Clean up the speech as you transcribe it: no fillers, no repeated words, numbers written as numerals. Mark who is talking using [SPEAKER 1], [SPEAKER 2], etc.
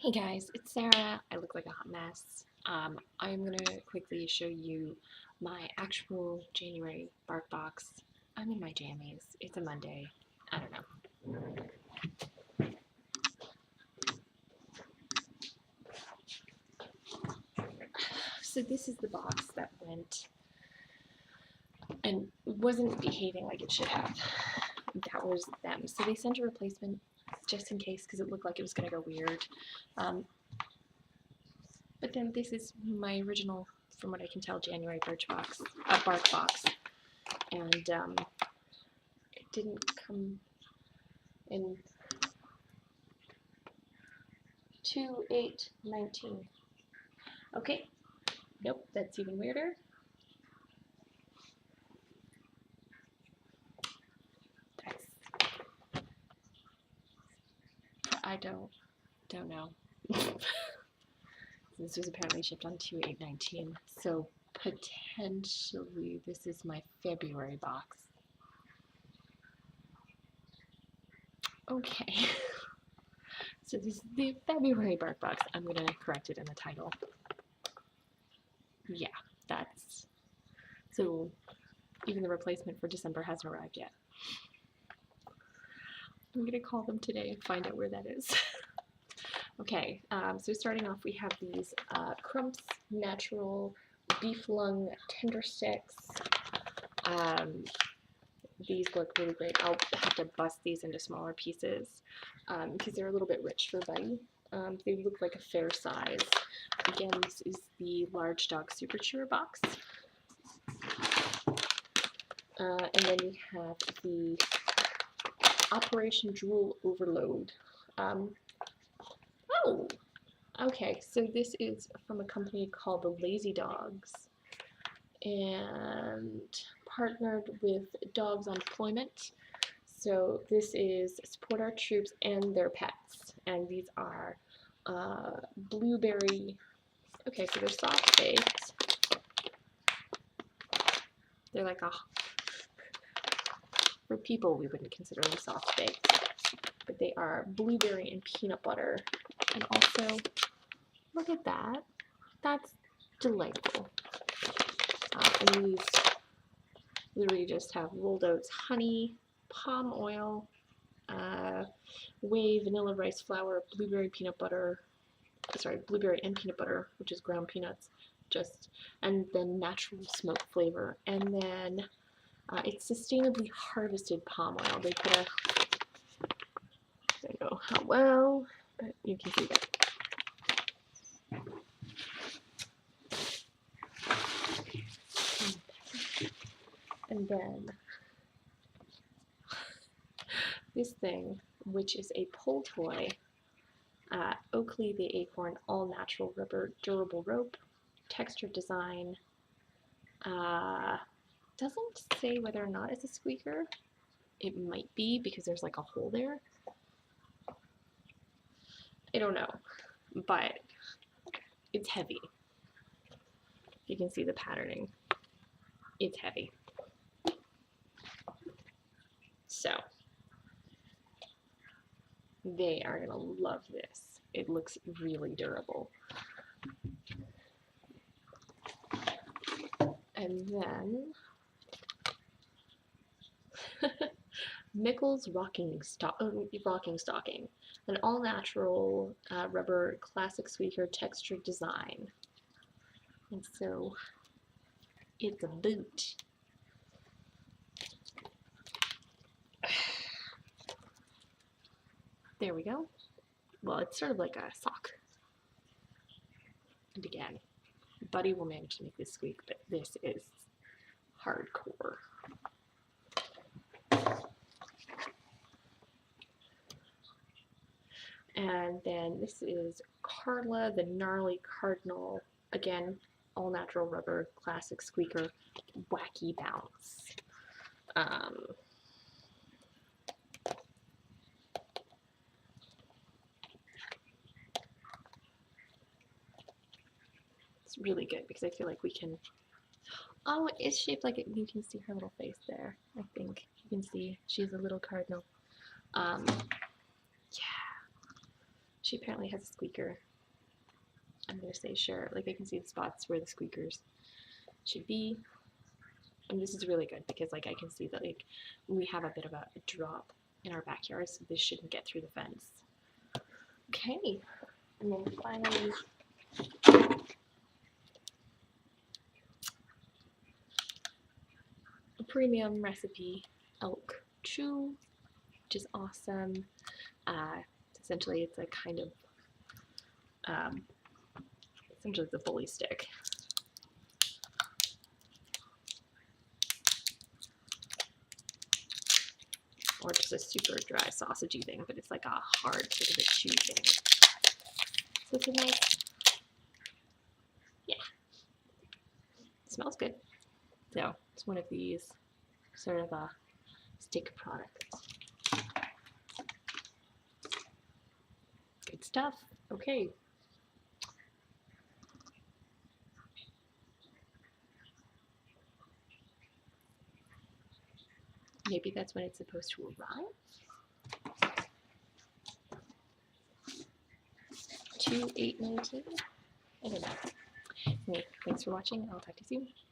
[SPEAKER 1] Hey guys, it's Sarah. I look like a hot mess. I'm gonna quickly show you my actual January Barkbox. I'm in my jammies. It's a Monday. I don't know. So this is the box that went and wasn't behaving like it should have. That was them. So they sent a replacement just in case because it looked like it was gonna go weird. Um, but then this is my original, from what I can tell, January Barkbox. And it didn't come in 2/8/19. Okay, nope, that's even weirder. That's, I don't know. This was apparently shipped on 2/8/19, so potentially this is my February box. Okay, so this is the February bark box. I'm gonna correct it in the title. Yeah, that's so. Even the replacement for December hasn't arrived yet. I'm gonna call them today and find out where that is. Okay, so starting off, we have these Crumps Natural Beef Lung Tender Sticks. These look really great. I'll have to bust these into smaller pieces because they're a little bit rich for Buddy. They look like a fair size. Again, this is the Large Dog Super Chewer box. And then we have the Operation Drool Overload. Oh, okay, so this is from a company called the Lazy Dogs and partnered with Dogs on Deployment. So this is support our troops and their pets. And these are blueberry, okay, so they're soft baked. They're like for people we wouldn't consider them soft baked, but they are blueberry and peanut butter. And also, look at that. That's delightful. And these literally just have rolled oats, honey, palm oil, whey, vanilla rice flour, blueberry and peanut butter, which is ground peanuts, and then natural smoke flavor. And then it's sustainably harvested palm oil. They put I don't know how well, but you can see that. And then this thing, which is a pull toy, Oakley the Acorn All Natural Rubber Durable Rope, textured design. Doesn't say whether or not it's a squeaker. It might be because there's like a hole there. I don't know, but it's heavy. You can see the patterning. It's heavy. So they are gonna love this. It looks really durable. And then Mickle's Rocking Stocking, an all-natural rubber classic squeaker textured design. And so it's a boot. There we go. Well, it's sort of like a sock. And again, Buddy will manage to make this squeak, but this is hardcore. And then this is Carla, the Gnarly Cardinal. Again, all natural rubber, classic squeaker, wacky bounce. It's really good because I feel like we can. Oh, it's shaped like it. You can see her little face there. I think you can see she's a little cardinal. Yeah, She apparently has a squeaker. I'm going to say sure. Like I can see the spots where the squeakers should be. And this is really good because like I can see that like we have a bit of a drop in our backyard, so this shouldn't get through the fence. Okay, and then finally a premium recipe elk chew, which is awesome. Essentially it's a kind of essentially it's a bully stick. Or just a super dry sausagey thing, but it's like a hard sort of a chew thing. So it's a nice, yeah, it smells good. So it's one of these sort of stick products. Good stuff. Okay. Maybe that's when it's supposed to arrive. 2/8/19. I don't know. Anyway, thanks for watching. I'll talk to you soon.